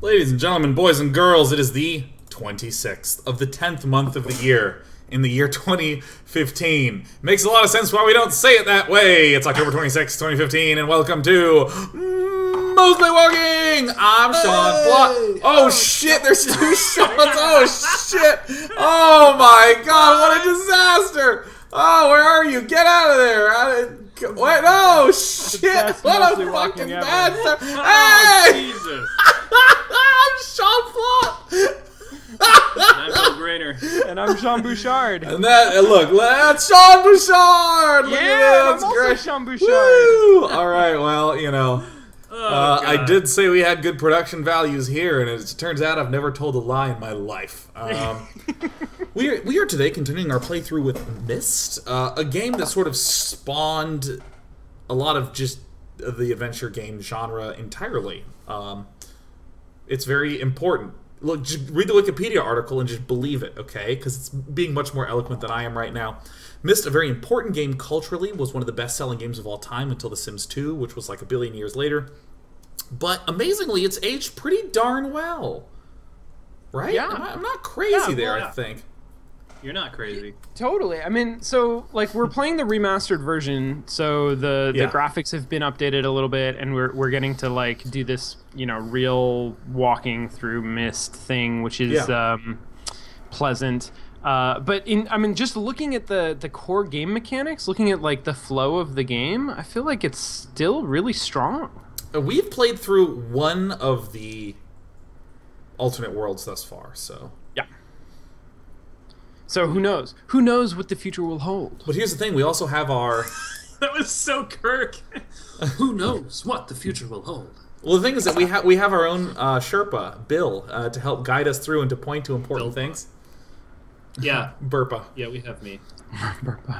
Ladies and gentlemen, boys and girls, it is the 26th of the 10th month of the year in the year 2015. Makes a lot of sense why we don't say it that way. It's October 26th, 2015, and welcome to Mostly Walking! I'm Sean Block. Oh shit, there's two Seans. Oh shit. Oh my god, what a disaster. Oh, where are you? Get out of there. What? Oh shit! What a fucking bad start! Hey! Jesus! I'm Sean Flop! I'm Bill Grainer. And I'm Jean Bouchard. And that, look, that's Sean Bouchard! Look Yeah, at that, that's I'm also great. Jean Bouchard. Woo! Alright, well, you know. I God. did say we had good production values here, and it turns out I've never told a lie in my life. We are today continuing our playthrough with Myst, a game that sort of spawned a lot of just the adventure game genre entirely. It's very important. Look, just read the Wikipedia article and just believe it, okay? Because it's being much more eloquent than I am right now. Myst, a very important game culturally, was one of the best-selling games of all time until The Sims 2, which was like a billion years later. But amazingly, it's aged pretty darn well. Right? Yeah. I'm not crazy there, well, I think. You're not crazy. Totally. I mean, so like we're playing the remastered version, so the graphics have been updated a little bit, and we're getting to like do this, you know, real walking through Myst thing, which is pleasant. But I mean, just looking at the core game mechanics, looking at like the flow of the game, I feel like it's still really strong. We've played through one of the alternate worlds thus far, so... Yeah. So who knows? Who knows what the future will hold? But here's the thing, we also have our... That was so Kirk. Who knows what the future will hold? Well, the thing is that we have our own Sherpa, Bill, to help guide us through and to point to important things. Yeah. Burpa. Yeah, we have me.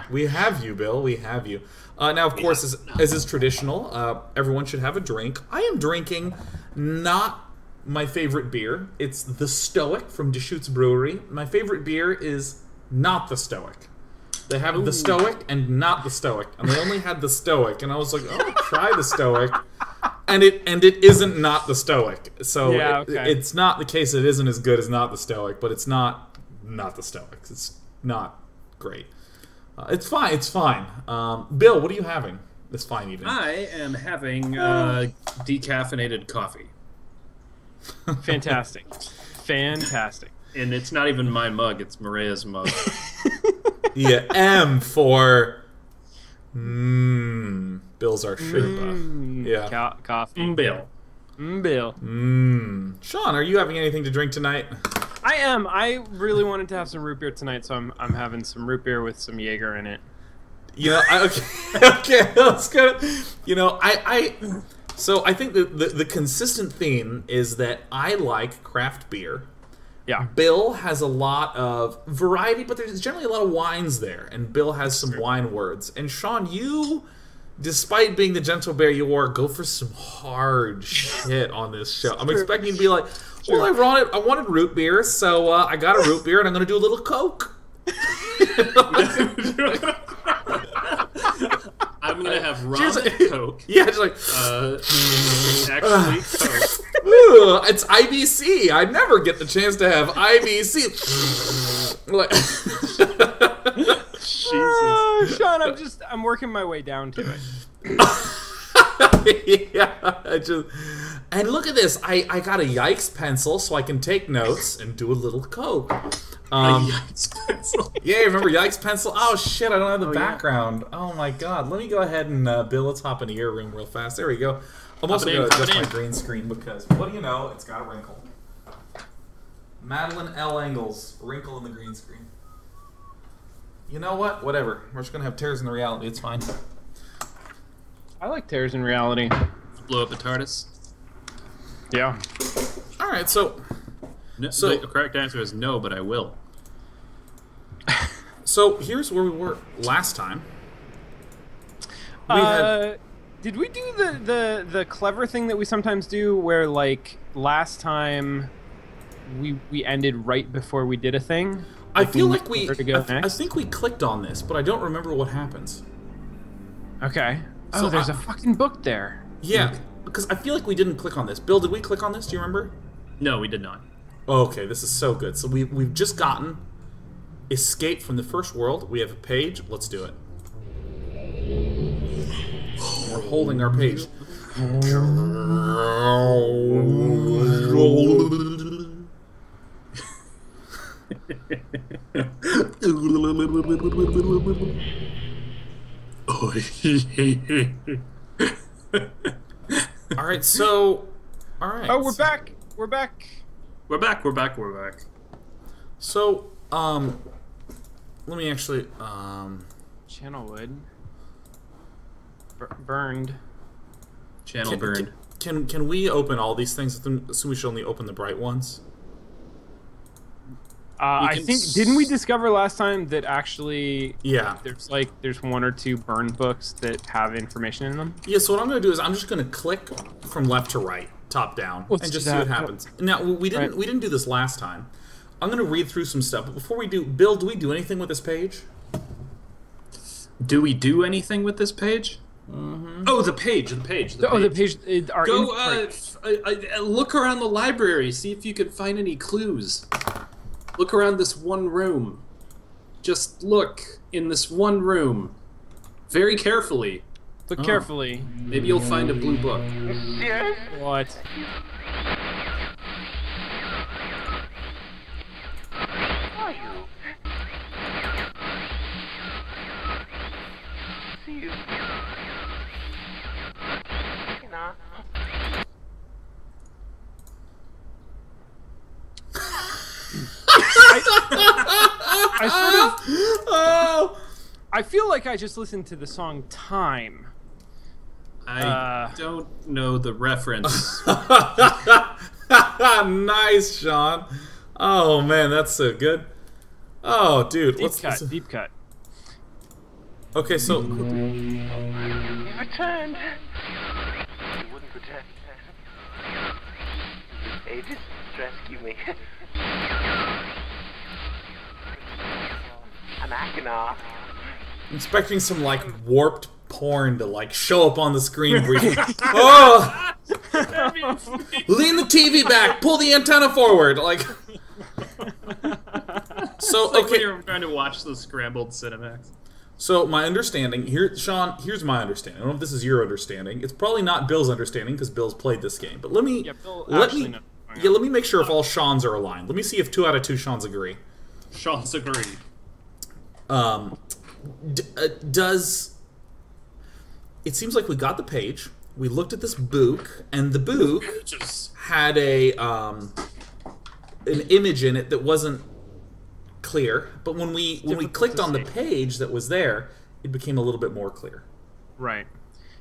We have you, Bill. We have you. Now, of course, as is traditional, everyone should have a drink. I am drinking not my favorite beer. It's the Stoic from Deschutes Brewery. My favorite beer is not the Stoic. They have the Stoic and not the Stoic, and they only had the Stoic, and I was like, oh, try the Stoic, and it isn't not the Stoic. So Yeah, it's not the case that it isn't as good as not the Stoic, but it's not the Stoics. It's not great. It's fine. It's fine. Bill, what are you having this fine evening? I am having decaffeinated coffee. Fantastic. Fantastic. And it's not even my mug, it's Maria's mug. Yeah, M for... Bill's our Sherpa. Yeah. Coffee. Bill. Bill. Sean, are you having anything to drink tonight? I am. I really wanted to have some root beer tonight, so I'm having some root beer with some Jaeger in it. You know, okay, let's go. You know, so I think the consistent theme is that I like craft beer. Yeah. Bill has a lot of variety, but there's generally a lot of wines there, and Bill has some wine words. And Sean, you, despite being the gentle bear you are, go for some hard shit on this show. I'm expecting you to be like, well, I wanted root beer, so I got a root beer, and I'm going to do a little Coke. I'm gonna have rum and Coke. Yeah, just like actually Coke. Ooh, it's IBC. I never get the chance to have IBC. Like, Jesus. Sean, I'm working my way down to it. yeah, and look at this. I got a yikes pencil so I can take notes and do a little Coke. Yikes pencil. Yeah, remember Yikes Pencil? Oh shit, I don't have the background. Yeah. Oh my god. Let me go ahead and Bill, let's hop into your room real fast. There we go. I'm also going to adjust my green screen because, what do you know, it's got a wrinkle. Madeline L. Engels, wrinkle in the green screen. You know what? Whatever. We're just going to have tears in the reality. It's fine. I like tears in reality. Blow up the TARDIS. Yeah. Alright, so... No, the correct answer is no, but I will. So here's where we were last time. Did we do the clever thing that we sometimes do, where like last time we ended right before we did a thing? I feel like I think we clicked on this, but I don't remember what happens. Okay. So there's a fucking book there. Yeah, because I feel like we didn't click on this. Bill, did we click on this? Do you remember? No, we did not. Okay, this is so good. So we've just gotten escape from the first world. We have a page. Let's do it. We're holding our page. Alright, so... Alright. Oh, we're back! We're back! We're back, we're back, we're back. So, let me actually, Channel wood. Burned. Channel burned. Can we open all these things? So we should only open the bright ones? I think, didn't we discover last time that actually... Yeah. There's one or two burned books that have information in them? Yeah, so what I'm going to do is I'm just going to click from left to right, top down, and just see what happens. Now, we didn't do this last time. I'm going to read through some stuff, but before we do, Bill, do we do anything with this page? Do we do anything with this page? Mm-hmm. Oh, the page. The page. Go, look around the library, see if you can find any clues. Look around this one room. Just look in this one room. Very carefully. Look carefully. Maybe you'll find a blue book. What? Are you? See you. You know. I feel like I just listened to the song Time. I don't know the reference. Nice, Sean. Oh, man, that's so good. Oh, dude. Deep cut. Okay, so... You've returned. You wouldn't protect. Ages to rescue me. I'm Achenar. Expecting some, like, warped porn to, like, show up on the screen briefly. Oh! Lean the TV back! Pull the antenna forward! Like... So, It's like okay... when you're trying to watch the scrambled Cinemax. So, my understanding... Here, Sean, here's my understanding. I don't know if this is your understanding. It's probably not Bill's understanding, because Bill's played this game. But let me... Yeah, Bill let actually me... knows what's going Yeah, on. let me make sure if all Sean's are aligned. Let me see if 2 out of 2 Sean's agree. Sean's agree. Does... It seems like we got the page, we looked at this book, and the book had a, an image in it that wasn't clear, but when we clicked on the page that was there, it became a little bit more clear. Right.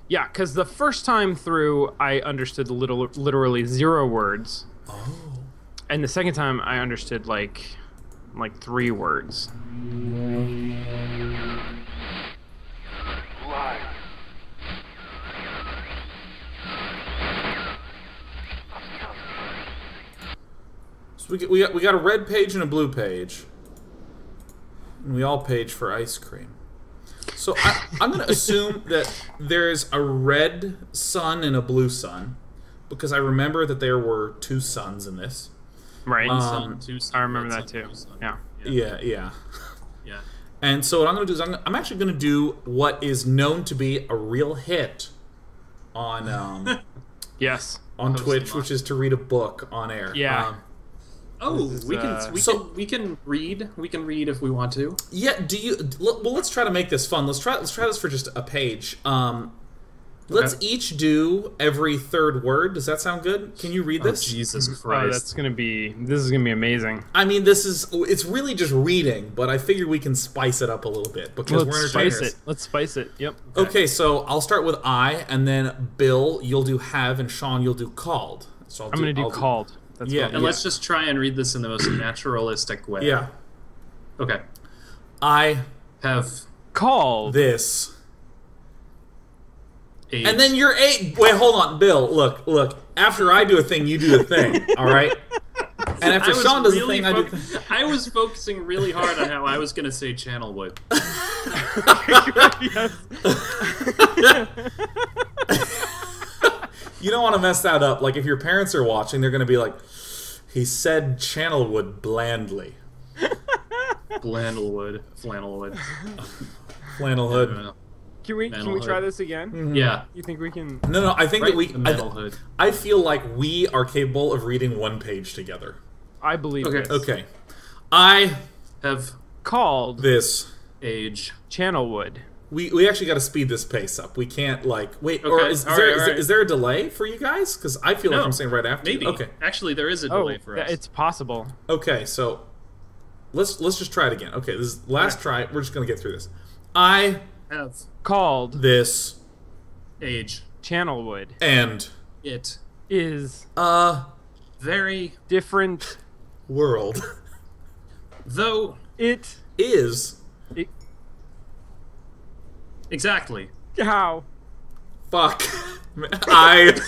Yeah, because the first time through, I understood literally 0 words. Oh. And the second time, I understood, like 3 words. Why? So we got a red page and a blue page. And we all page for ice cream. So I'm going to assume that there's a red sun and a blue sun, because I remember that there were 2 suns in this. Right. I remember that too. Yeah. Yeah. Yeah. And so what I'm going to do is I'm actually going to do what is known to be a real hit on Yes. on Twitch, which is to read a book on air. Yeah. Oh, This is, we can read. We can read if we want to. Yeah. Do you? Well, let's try to make this fun. Let's try this for just a page. Let's each do every 3rd word. Does that sound good? Can you read this? Jesus Oh, Christ! this is gonna be amazing. I mean, it's really just reading, but I figured we can spice it up a little bit because we're entertainers. Let's spice it. Yep. Okay, so I'll start with I, and then Bill, you'll do have, and Sean, you'll do called. So I'm gonna do called. That's Yeah. what And let's just try and read this in the most naturalistic way. Yeah. Okay. I Have called. this. age. And then you're 8. Wait, hold on, Bill. Look. After I do a thing, you do a thing. All right. And after Sean does a thing, I do. I was focusing really hard on how I was gonna say channel wood. You don't want to mess that up. Like if your parents are watching, they're going to be like, He said Channelwood blandly. Flannelwood. Flannel hood. Can we try this again? Yeah. You think we can? No, I think that we... the metal hood. I feel like we are capable of reading one page together. I believe Okay. this. Okay. I Have Called this... age. Channelwood. We actually got to speed this pace up. We can't, like... Wait, Okay, or is alright. there a delay for you guys? Because I feel like No, I'm saying right after. Maybe. Okay. Actually, there is a delay for us. It's possible. Okay, so... Let's just try it again. Okay, this is last try. We're just going to get through this. I... Have Called this... age. Channelwood. And... It. Is Very. different. World... Though. It. is... Exactly. How. Fuck. I...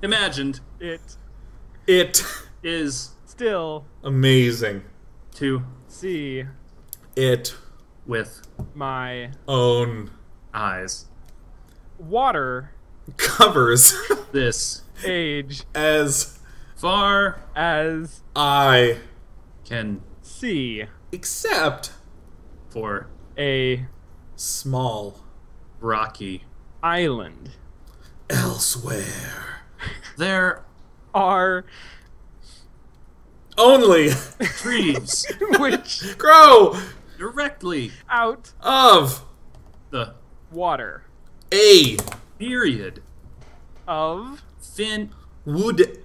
Imagined. It. Is. Still. Amazing. To. See. It... With. My. own... Eyes. Water. covers... This. Age. as... Far. As. I... Can. See. except... For. A. small... Rocky. Island. elsewhere... There. Are. only... Trees. Which. grow... Directly. Out. of... The. Water. a... Period. Of. Fin. wood...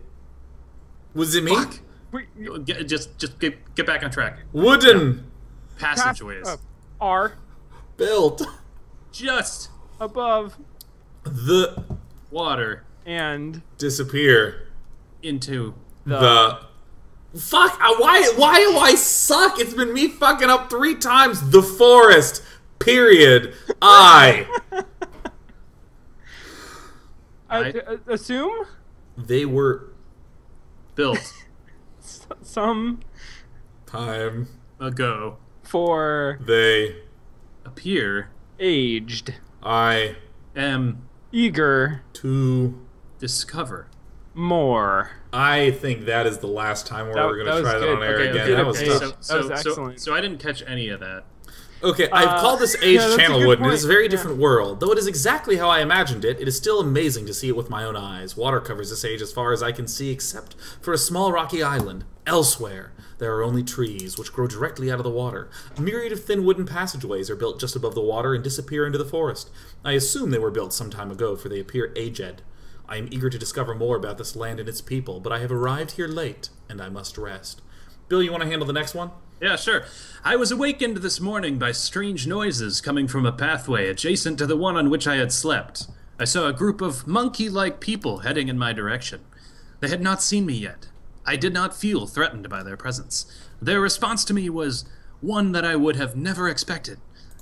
was it me? Fuck. Wait, Just get back on track. wooden... Passageways. Are. built... Just. Above. the... Water. And. disappear... Into. the... Fuck! Why do I suck? It's been me fucking up 3 times. The forest. Period. I... Assume. they were... Built. Some. time... Ago. For. they... Appear. Aged. I... Am. Eager. to... Discover. More. I think that is the last time where we're going to try that good. on air Okay, again. okay, That was okay. tough. That was excellent. So I didn't catch any of that. Okay, I've called this Age yeah, that's a good Channelwood, and it is a point. very Yeah. different world. Though it is exactly how I imagined it, it is still amazing to see it with my own eyes. Water covers this age as far as I can see, except for a small rocky island. Elsewhere, there are only trees, which grow directly out of the water. A myriad of thin wooden passageways are built just above the water and disappear into the forest. I assume they were built some time ago, for they appear aged. I am eager to discover more about this land and its people, but I have arrived here late, and I must rest. Bill, you want to handle the next one? Yeah, sure. I was awakened this morning by strange noises coming from a pathway adjacent to the one on which I had slept. I saw a group of monkey-like people heading in my direction. They had not seen me yet. I did not feel threatened by their presence. Their response to me was one that I would have never expected.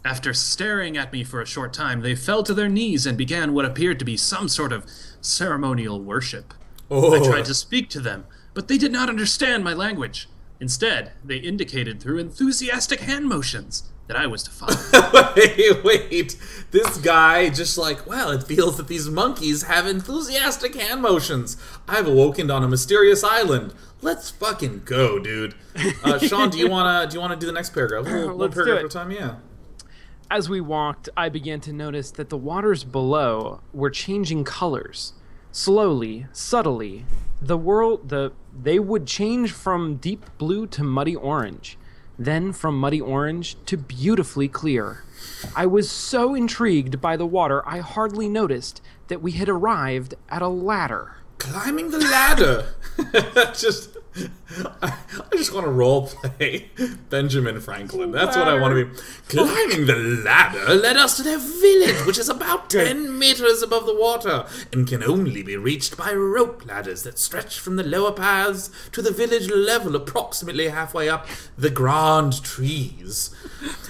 After staring at me for a short time, they fell to their knees and began what appeared to be some sort of ceremonial worship. Oh. I tried to speak to them, but they did not understand my language. Instead, they indicated through enthusiastic hand motions that I was to follow. Wait. This guy just like, well, it feels that these monkeys have enthusiastic hand motions. I've awokened on a mysterious island. Let's fucking go, dude. Sean, do you wanna do the next paragraph? One Let's do paragraph it. at a time, yeah. As we walked, I began to notice that the waters below were changing colors. Slowly, subtly, they would change from deep blue to muddy orange, then from muddy orange to beautifully clear. I was so intrigued by the water, I hardly noticed that we had arrived at a ladder. Climbing the ladder. I just want to role play Benjamin Franklin. That's what I want to be. Climbing the ladder led us to their village, which is about 10 meters above the water and can only be reached by rope ladders that stretch from the lower paths to the village level, approximately halfway up the grand trees.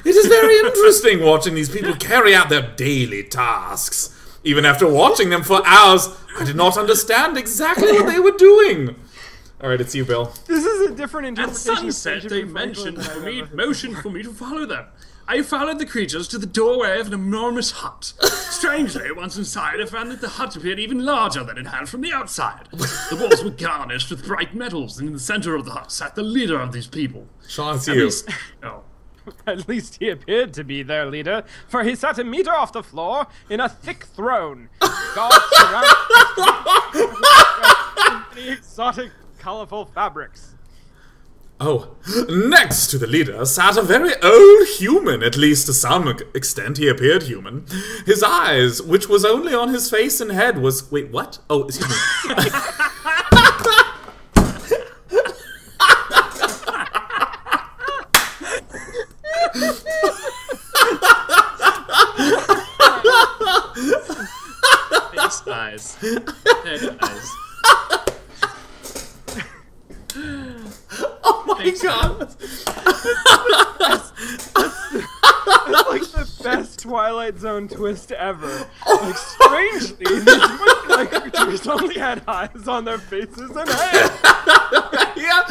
It is very interesting watching these people carry out their daily tasks. Even after watching them for hours, I did not understand exactly what they were doing. All right, it's you, Bill. This is a different At interpretation sunset, of they Benjamin Franklin motioned than I've ever heard. for me to follow them. I followed the creatures to the doorway of an enormous hut. Strangely, once inside, I found that the hut appeared even larger than it had from the outside. The walls were garnished with bright metals, and in the center of the hut sat the leader of these people. Sean, it's At you. least- oh. At least he appeared to be their leader, for he sat a meter off the floor in a thick throne. Guards surrounded many exotic, colorful fabrics. Oh, next to the leader sat a very old human, at least to some extent he appeared human. His eyes, which was only on his face and head, was... Wait, what? Oh, excuse me. Face eyes. Head eyes. Oh my god! That's like the best Twilight Zone twist ever. Like, strangely, these monkey-like creatures only had eyes on their faces and heads. Yeah!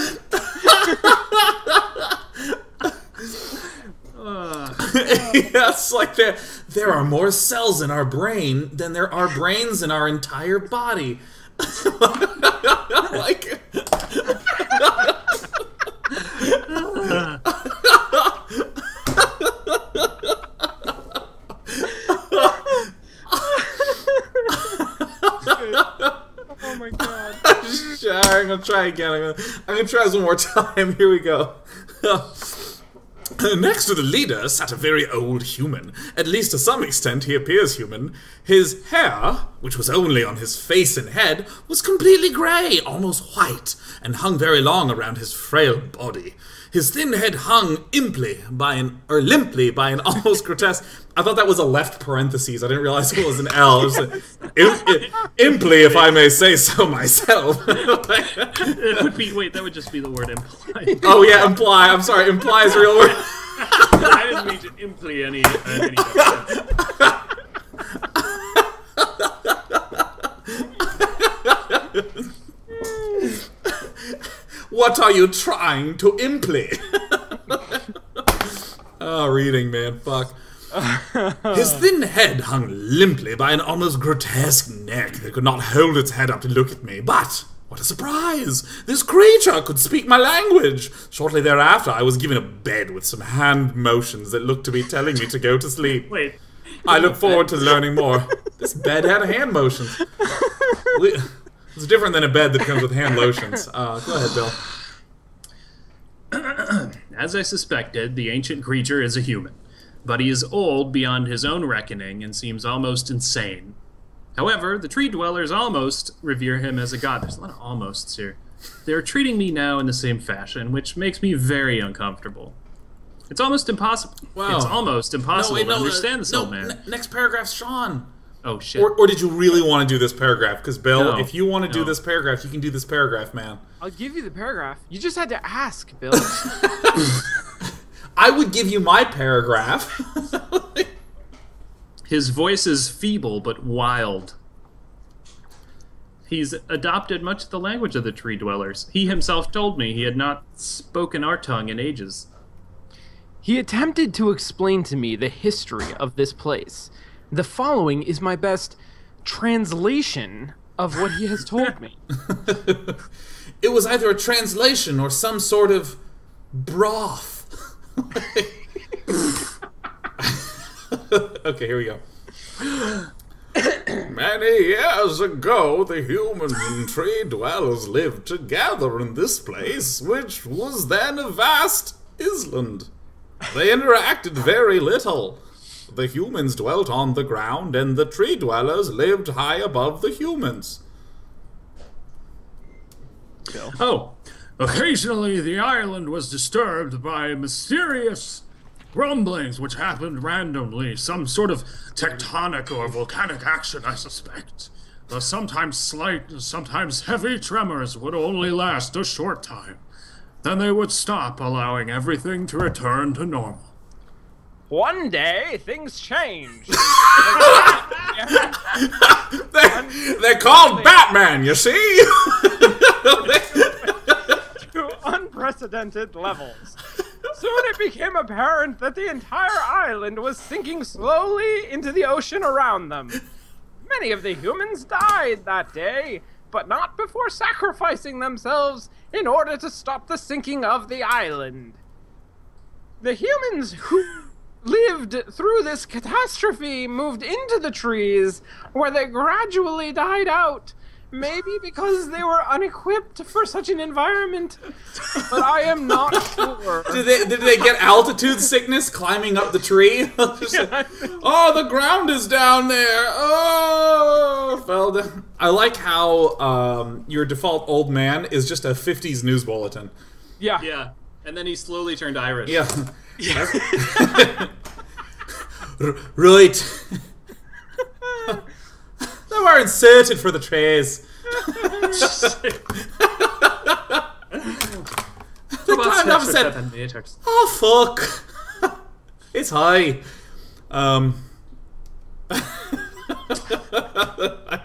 Yes, like there are more cells in our brain than there are brains in our entire body. Like... Oh my god. Sure, I'm gonna try again. I'm gonna try this one more time. Here we go. Next to the leader sat a very old human. At least to some extent he appears human. His hair, which was only on his face and head, was completely grey, almost white, and hung very long around his frail body. His thin head hung limply by an almost grotesque... I thought that was a left parentheses. I didn't realize it was an L. It was imply, if I may say so myself. It would be, wait, that would just be the word imply. Oh yeah, imply. I'm sorry, imply is a real word. I didn't mean to imply any What are you trying to imply? Oh, reading, man, fuck. His thin head hung limply by an almost grotesque neck that could not hold its head up to look at me. But, what a surprise! This creature could speak my language! Shortly thereafter, I was given a bed with some hand motions that looked to be telling me to go to sleep. Wait. I look forward to learning more. This bed had hand motions. It's different than a bed that comes with hand lotions. Go ahead, Bill. As I suspected, the ancient creature is a human, but he is old beyond his own reckoning and seems almost insane. However, the tree dwellers almost revere him as a god. There's a lot of almosts here. They are treating me now in the same fashion, which makes me very uncomfortable. It's almost impossible. Wow. It's almost impossible to understand this old man. Next paragraph's Sean. Oh shit. Or did you really want to do this paragraph? Because, Bill, No. if you want to do No. this paragraph, you can do this paragraph, man. I'll give you the paragraph. You just had to ask, Bill. I would give you my paragraph. His voice is feeble but wild. He's adopted much of the language of the tree dwellers. He himself told me he had not spoken our tongue in ages. He attempted to explain to me the history of this place. The following is my best translation of what he has told me. It was either a translation or some sort of broth. Okay, here we go. Many years ago, the humans and tree dwellers lived together in this place, which was then a vast island. They interacted very little. The humans dwelt on the ground, and the tree dwellers lived high above the humans. Oh, occasionally the island was disturbed by mysterious rumblings which happened randomly, some sort of tectonic or volcanic action, I suspect. The sometimes slight, sometimes heavy tremors would only last a short time. Then they would stop, allowing everything to return to normal. One day, things changed. They're called Batman, you see? To unprecedented levels. Soon it became apparent that the entire island was sinking slowly into the ocean around them. Many of the humans died that day, but not before sacrificing themselves in order to stop the sinking of the island. The humans who lived through this catastrophe moved into the trees, where they gradually died out. Maybe because they were unequipped for such an environment, but I am not sure. Did they get altitude sickness climbing up the tree? Oh, the ground is down there. Oh, fell down. I like how your default old man is just a 50s news bulletin. Yeah. Yeah. And then he slowly turned Irish. Yeah. Right. They were inserted for the trays. Oh fuck! It's high. I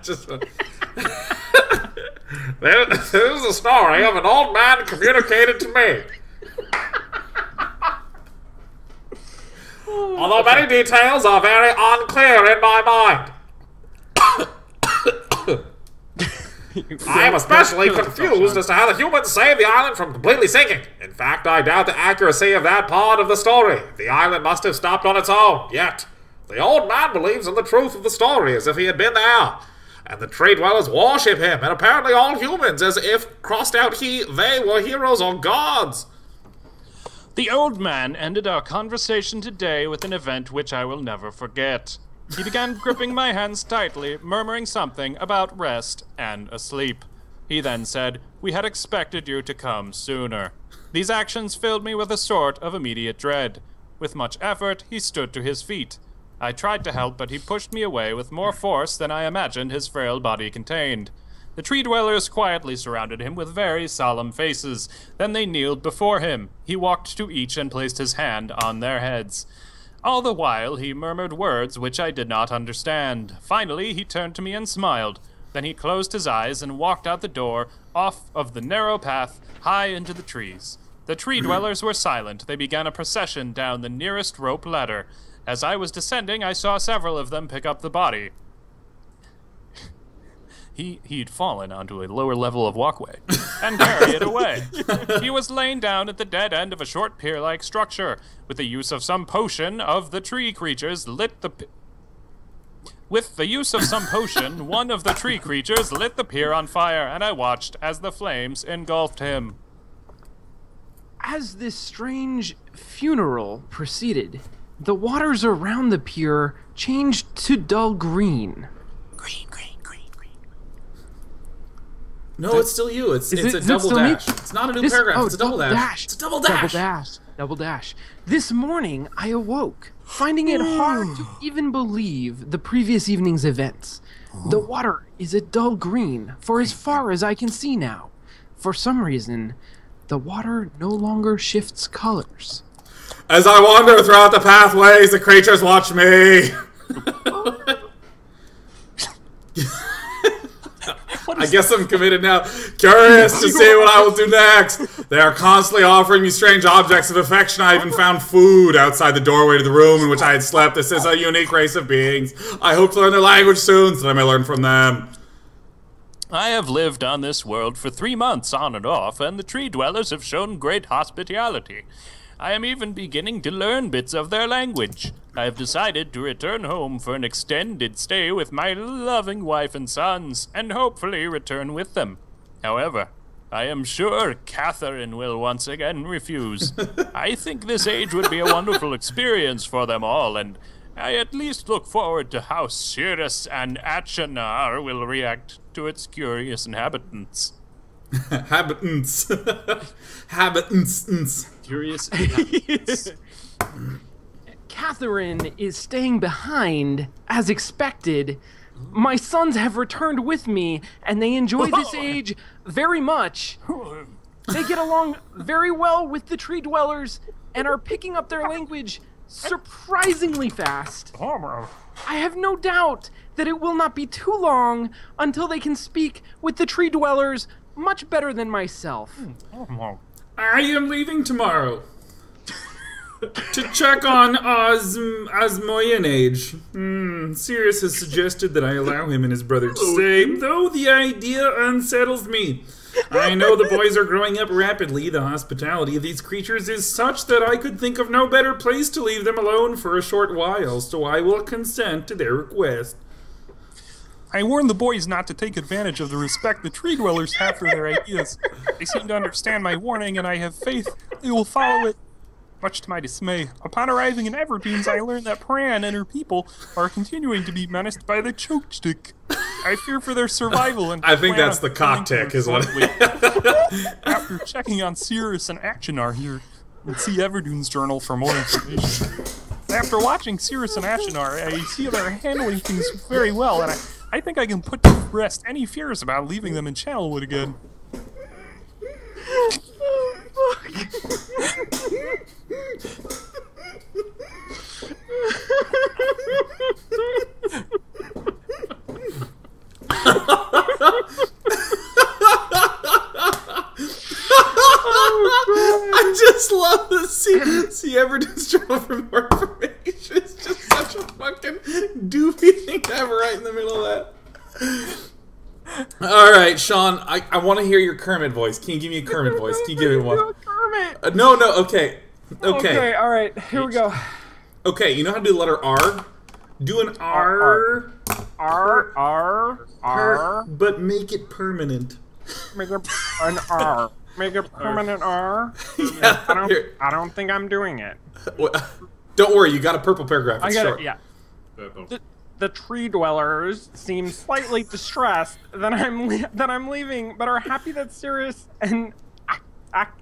just. This is a story of an old man communicated to me. Although many details are very unclear in my mind. I am especially confused as to how the humans saved the island from completely sinking. In fact, I doubt the accuracy of that part of the story. The island must have stopped on its own, yet the old man believes in the truth of the story as if he had been there. And the tree dwellers worship him, and apparently all humans, as if crossed out they were heroes or gods. The old man ended our conversation today with an event which I will never forget. He began gripping my hands tightly, murmuring something about rest and asleep. He then said, "We had expected you to come sooner." These actions filled me with a sort of immediate dread. With much effort, he stood to his feet. I tried to help, but he pushed me away with more force than I imagined his frail body contained. The tree dwellers quietly surrounded him with very solemn faces. Then they kneeled before him. He walked to each and placed his hand on their heads. All the while, he murmured words which I did not understand. Finally, he turned to me and smiled. Then he closed his eyes and walked out the door, off of the narrow path, high into the trees. The tree dwellers were silent. They began a procession down the nearest rope ladder. As I was descending, I saw several of them pick up the body. He'd fallen onto a lower level of walkway and carry it away. He was laying down at the dead end of a short pier-like structure. With the use of some potion, one of the tree creatures lit the pier on fire, and I watched as the flames engulfed him. As this strange funeral proceeded, the waters around the pier changed to dull green. No, it's still you. It's a double dash. It's not a new paragraph. It's a double dash. It's a double dash. Double dash. This morning, I awoke, finding it hard to even believe the previous evening's events. The water is a dull green, for as far as I can see now. For some reason, the water no longer shifts colors. As I wander throughout the pathways, the creatures watch me. I guess I'm committed now. Curious to see what I will do next. They are constantly offering me strange objects of affection. I even found food outside the doorway to the room in which I had slept. This is a unique race of beings. I hope to learn their language soon so that I may learn from them. I have lived on this world for 3 months on and off, and the tree dwellers have shown great hospitality. I am even beginning to learn bits of their language. I have decided to return home for an extended stay with my loving wife and sons, and hopefully return with them. However, I am sure Catherine will once again refuse. I think this age would be a wonderful experience for them all, and I at least look forward to how Cirrus and Achenar will react to its curious inhabitants. Habitants. Habitants. Curious inhabitants. Catherine is staying behind, as expected. My sons have returned with me, and they enjoy this age very much. They get along very well with the tree dwellers, and are picking up their language surprisingly fast. I have no doubt that it will not be too long until they can speak with the tree dwellers much better than myself. I am leaving tomorrow. To check on Osmoyenage. Sirius has suggested that I allow him and his brother to stay, though the idea unsettles me. I know the boys are growing up rapidly. The hospitality of these creatures is such that I could think of no better place to leave them alone for a short while, so I will consent to their request. I warned the boys not to take advantage of the respect the tree dwellers have for their ideas. They seem to understand my warning, and I have faith they will follow it. Much to my dismay, upon arriving in Everbeans, I learned that Pran and her people are continuing to be menaced by the choke stick. I fear for their survival and I think that's the cock tick, is what. After checking on Cirrus and Achenar here, and see Everdune's journal for more information. After watching Cirrus and Achenar, I see they're handling things very well, and I think I can put to rest any fears about leaving them in Channelwood again. I just love to see Everton's journal for more information. It's just such a fucking doofy thing to have right in the middle of that. Alright, Sean, I want to hear your Kermit voice. Can you give me a Kermit voice? Can you give me one? Kermit. No, okay. Okay, alright, here we go. Okay, you know how to do the letter R? Do an R. R. But make it permanent. Make it an R. Make it permanent R. Yeah, I don't think I'm doing it. Don't worry, you got a purple paragraph. It's I got short. it, yeah. The tree dwellers seem slightly distressed that I'm leaving, but are happy that Sirius and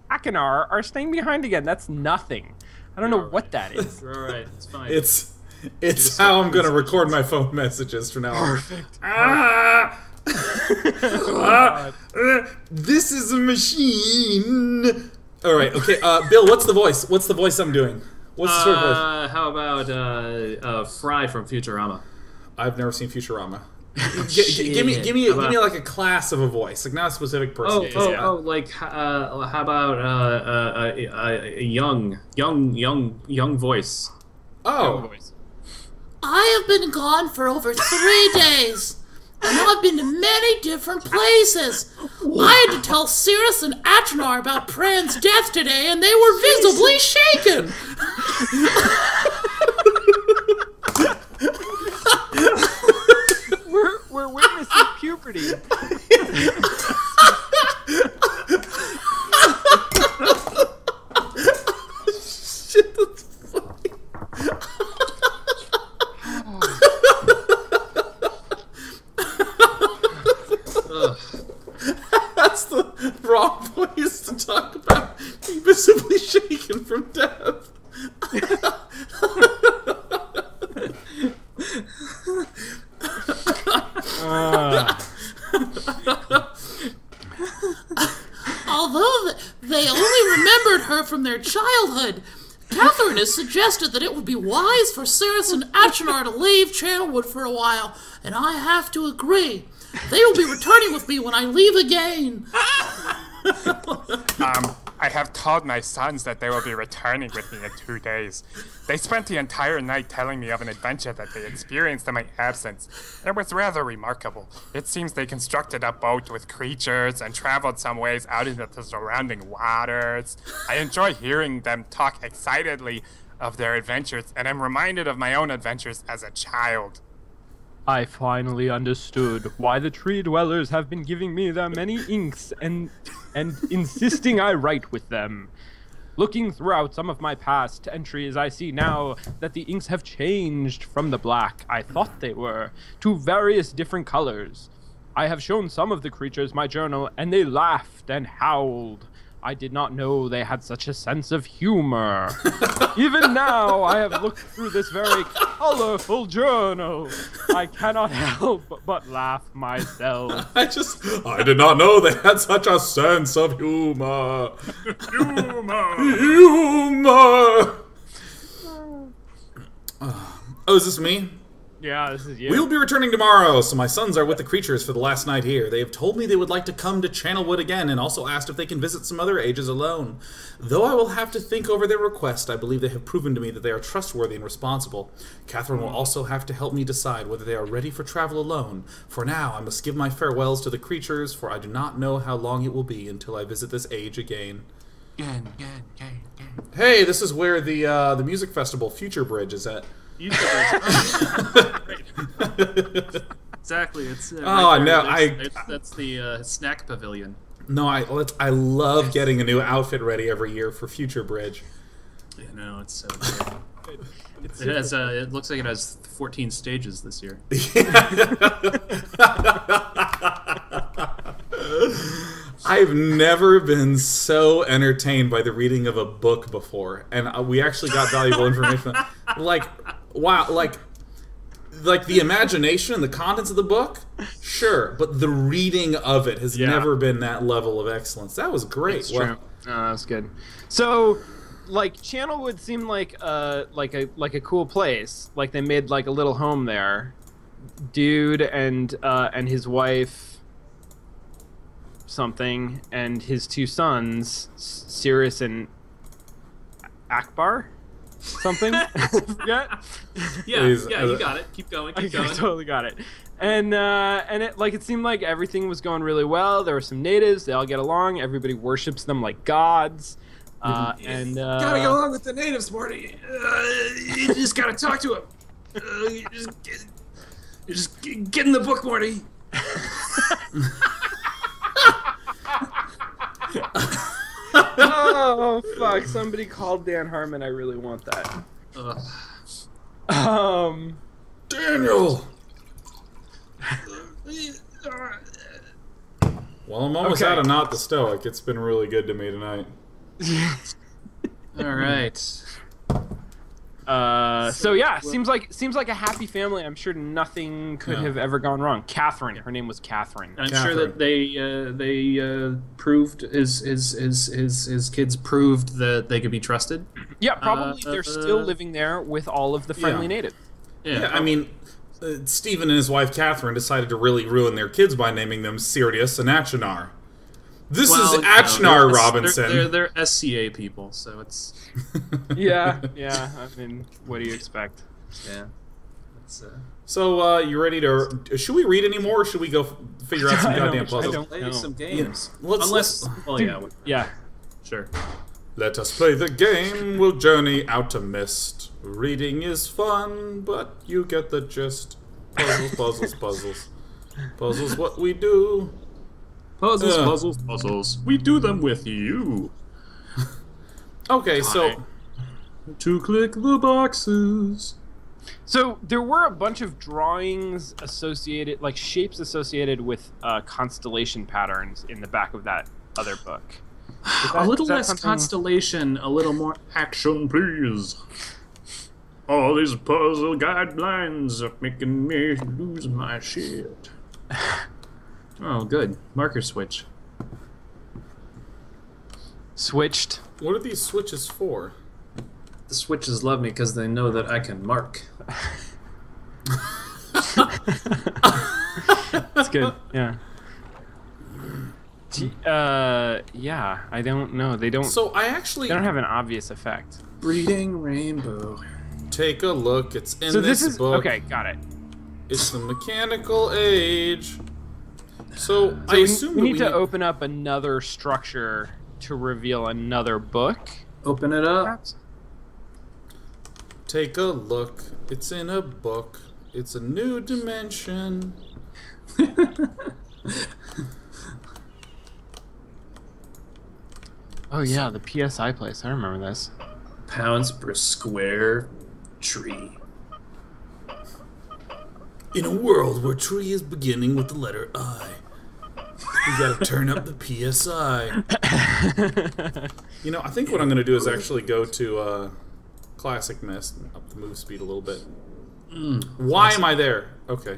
Achenar are staying behind again. That's nothing. I don't know what that is. You're alright, it's fine. It's how I'm gonna record my phone messages from now on. Perfect. This is a machine. All right, okay. Bill, what's the voice? What's the voice I'm doing? What's the sort of voice? How about Fry from Futurama? I've never seen Futurama. Give me like a class of a voice, like not a specific person. Like how about a young voice? Oh. Young voice. I have been gone for over 3 days, and I've been to many different places. I had to tell Cirrus and Achenar about Pran's death today, and they were visibly shaken. We're witnessing puberty. Shit, that's funny. That's the wrong voice to talk about being visibly shaken from death. Although they only remembered her from their childhood, Catherine has suggested that it would be wise for Cirrus and Achenar to leave Channelwood for a while, and I have to agree. They will be returning with me when I leave again. I have told my sons that they will be returning with me in 2 days. They spent the entire night telling me of an adventure that they experienced in my absence. It was rather remarkable. It seems they constructed a boat with creatures and traveled some ways out into the surrounding waters. I enjoy hearing them talk excitedly of their adventures, and I'm reminded of my own adventures as a child. I finally understood why the tree dwellers have been giving me their many inks and insisting I write with them. Looking throughout some of my past entries, I see now that the inks have changed from the black I thought they were to various different colors. I have shown some of the creatures my journal, and they laughed and howled. I did not know they had such a sense of humor. Even now, I have looked through this very colorful journal. I cannot help but laugh myself. I did not know they had such a sense of humor. Humor. Oh, is this me? Yeah, this is you. We will be returning tomorrow, so my sons are with the creatures for the last night here. They have told me they would like to come to Channelwood again, and also asked if they can visit some other ages alone. Though I will have to think over their request, I believe they have proven to me that they are trustworthy and responsible. Catherine will also have to help me decide whether they are ready for travel alone. For now, I must give my farewells to the creatures, for I do not know how long it will be until I visit this age again. Hey, this is where the music festival Future Bridge is at. Exactly. It's Oh, no, that's the snack pavilion. No, I love getting a new outfit ready every year for Future Bridge. You know, it's so good. It looks like it has 14 stages this year. I've never been so entertained by the reading of a book before, and we actually got valuable information. Like, wow, like the imagination and the contents of the book, sure, but the reading of it has never been that level of excellence. That was great. That's true. That was good. So, like, Channelwood seemed like a cool place. Like they made like a little home there. Dude and his wife. Something, and his two sons, Sirius and Akbar, something. Forget. Yeah, you got it. Keep going. I totally got it. And it seemed like everything was going really well. There were some natives. They all get along. Everybody worships them like gods. Gotta get along with the natives, Morty. You just gotta talk to them. You just get in the book, Morty. Oh fuck! Somebody called Dan Harmon. I really want that. Daniel. Well, I'm almost out of Not the Stoic. It's been really good to me tonight. All right. So yeah, seems like a happy family. I'm sure nothing could have ever gone wrong. Catherine, her name was Catherine. I'm sure that they proved his kids proved that they could be trusted. Yeah, probably they're still living there with all of the friendly natives. Yeah, I mean, Stephen and his wife Catherine decided to really ruin their kids by naming them Sirius and Achenar. This is Achenar Robinson. They're SCA people, so it's... yeah. I mean, what do you expect? Yeah. So, you ready to... Should we read any more, or should we go figure out some goddamn puzzles? I don't play know. some games. Yeah. Yeah. Sure. Let us play the game. We'll journey out to Myst. Reading is fun, but you get the gist. Puzzles. Puzzles what we do. Puzzles. We do them with you. Okay, so... To click the boxes. So there were a bunch of drawings associated, like shapes associated with constellation patterns in the back of that other book. A little less constellation, a little more action, please. All these puzzle guidelines are making me lose my shit. Oh, good. Marker switch. Switched. What are these switches for? The switches love me because they know that I can mark. That's good. Yeah. Yeah. I don't know. They don't. So I They don't have an obvious effect. Breeding rainbow. Take a look. It's in So this this is book. okay. Got it. It's the mechanical age. So I we assume need to open up another structure to reveal another book. Open it up. Perhaps? Take a look. It's in a book. It's a new dimension. Oh yeah, the PSI place. I remember this. Pounds per square tree. In a world where tree is beginning with the letter I, you gotta turn up the PSI. You know, I think what I'm gonna do is actually go to Classic Myst and up the move speed a little bit. Why am I there? Okay.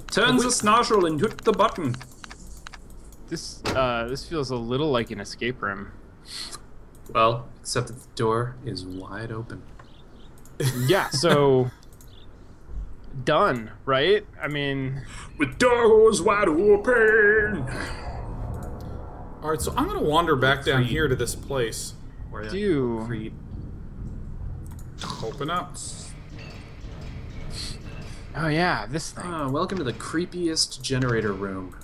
Turn the nozzle and hit the button. This feels a little like an escape room. Well, except that the door is wide open. Yeah, so done, right? I mean, With doors wide open. All right, so I'm gonna wander back down here to this place. Where do Creed. Open up. oh yeah, this thing. Welcome to the creepiest generator room.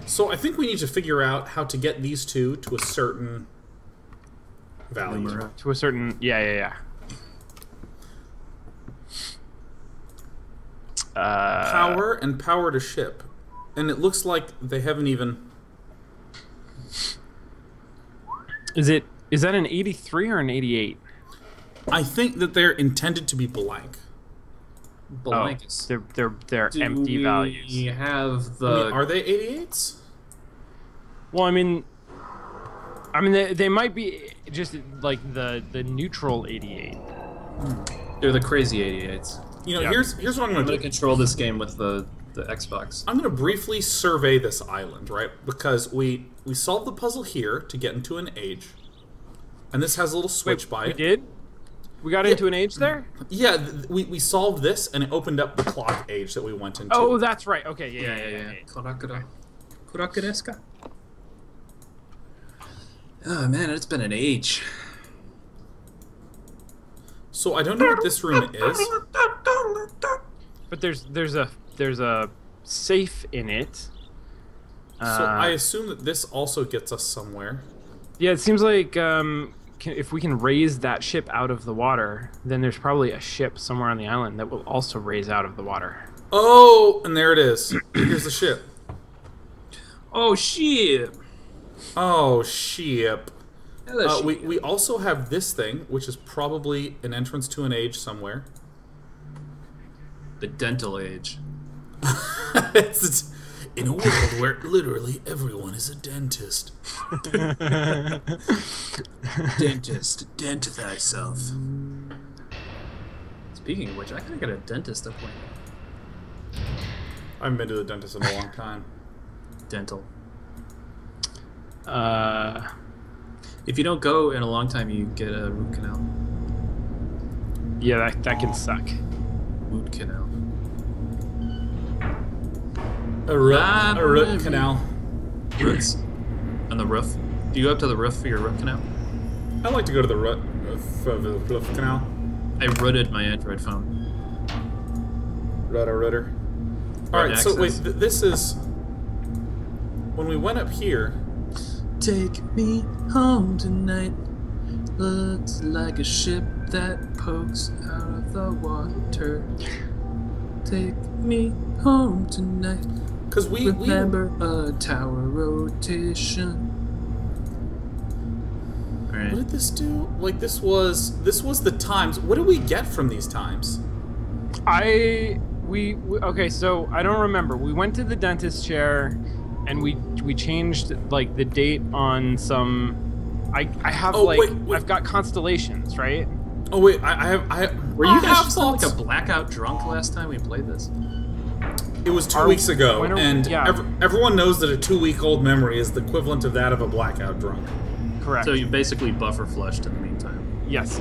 So I think we need to figure out how to get these two to a certain value. Numero. To a certain, yeah. Power and power to ship. And it looks like they haven't even... Is that an 83 or an 88? I think that they're intended to be blank. Blankets. They're empty values. We have the. I mean, are they 88s? Well, I mean they might be just like the neutral 88. They're the crazy 88s. You know, Yeah. here's what I'm I'm gonna gonna do. control this game with the Xbox. I'm gonna briefly survey this island, right? Because we solved the puzzle here to get into an age, and this has a little switch by We it. did? We got into an age there? Yeah, we solved this, and it opened up the clock age that we went into. Oh, that's right. Okay, yeah. Kurakureska. Oh man, it's been an age. So I don't know what this room is. But there's a safe in it. So I assume that this also gets us somewhere. Yeah, it seems like if we can raise that ship out of the water, then there's probably a ship somewhere on the island that will also raise out of the water. Oh, and there it is. Here's the ship. Oh shit! Oh, ship. Hello, We also have this thing, which is probably an entrance to an age somewhere. the dental age. It's in a world where literally everyone is a dentist. Dentist, dent thyself. Speaking of which, I gotta get a dentist appointment. I haven't been to the dentist in a long time. Dental. Uh, If you don't go in a long time, you get a root canal. yeah, that can suck. Root canal. A root canal. Roots. On the roof. Do you go up to the roof for your root canal? I like to go to the root canal. I rooted my Android phone. Rudder. Or Alright, so wait, access. this is... When we went up here... Take me home tonight. Looks like a ship that pokes out of the water. Take me home tonight. Because we Remember a tower rotation. What Alright. did this do? Like, this was the times. What did we get from these times? Okay, so I don't remember. We went to the dentist chair, and we changed like the date on some. I have Oh, like wait. I've got constellations, right? Oh wait, I have. Were I you guys have just like thoughts. a blackout drunk last time we played this? It was 2 weeks ago, when are- and yeah. everyone knows that a 2-week-old memory is the equivalent of that of a blackout drunk. Correct. So you basically buffer flushed in the meantime. Yes.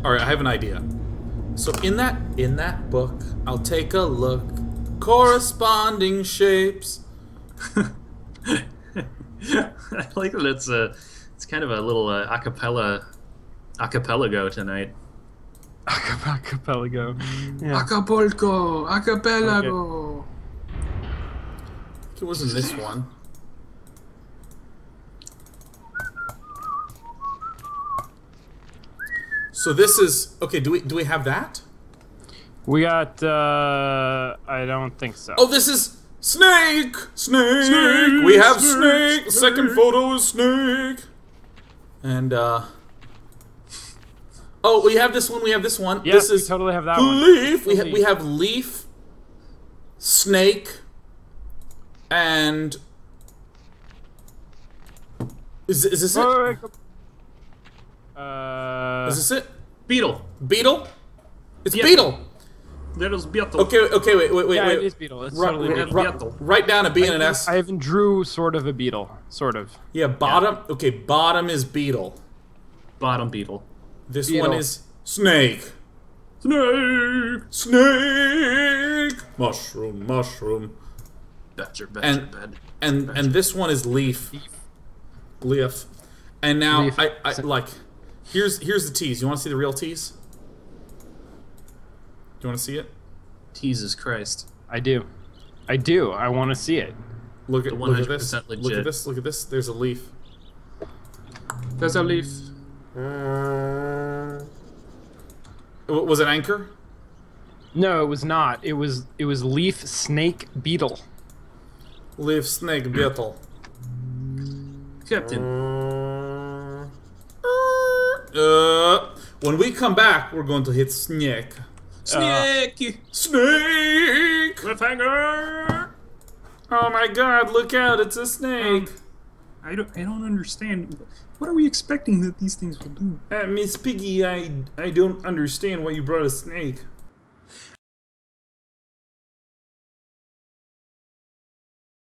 All right, I have an idea. So in that book, I'll take a look. Corresponding shapes. I like that it's kind of a little acapella go tonight. Archipelago. Yeah. Acapulco, acapelago. It wasn't this one. So this is okay. Do we have that? We got. I don't think so. Oh, this is Snake. Snake. We have Snake. The second photo is Snake. And oh, we have this one. We have this one. Yeah, this we is totally have that one. Leaf. We Leaf. have Leaf, Snake, and is this it? Is this it? Beetle. Beetle? It's Yeah. Beetle! There's beetle. Okay, wait. Yeah, it is beetle. It's totally we have beetle. beetle. Write down a B and an S. I even drew sort of a beetle. Sort of. Yeah, bottom. Okay, bottom is beetle. Bottom beetle. This Beetle. one is snake. Snake. Snake. Mushroom. Badger, And bed. and this one is leaf. Leaf. And now Leaf. I like. Here's the tease. You want to see the real tease? Do you want to see it? Jesus Christ. I do. I want to see it. Look at this. 100% legit. Look at this. Look at this. There's a leaf. There's a leaf. Was it anchor? No, it was not. It was leaf snake beetle. Leaf snake beetle. Captain. When we come back, we're going to hit snake. Snake! Snake! Cliffhanger. Oh my God! Look out! It's a snake. I don't understand. What are we expecting that these things will do? Miss Piggy, I don't understand why you brought a snake.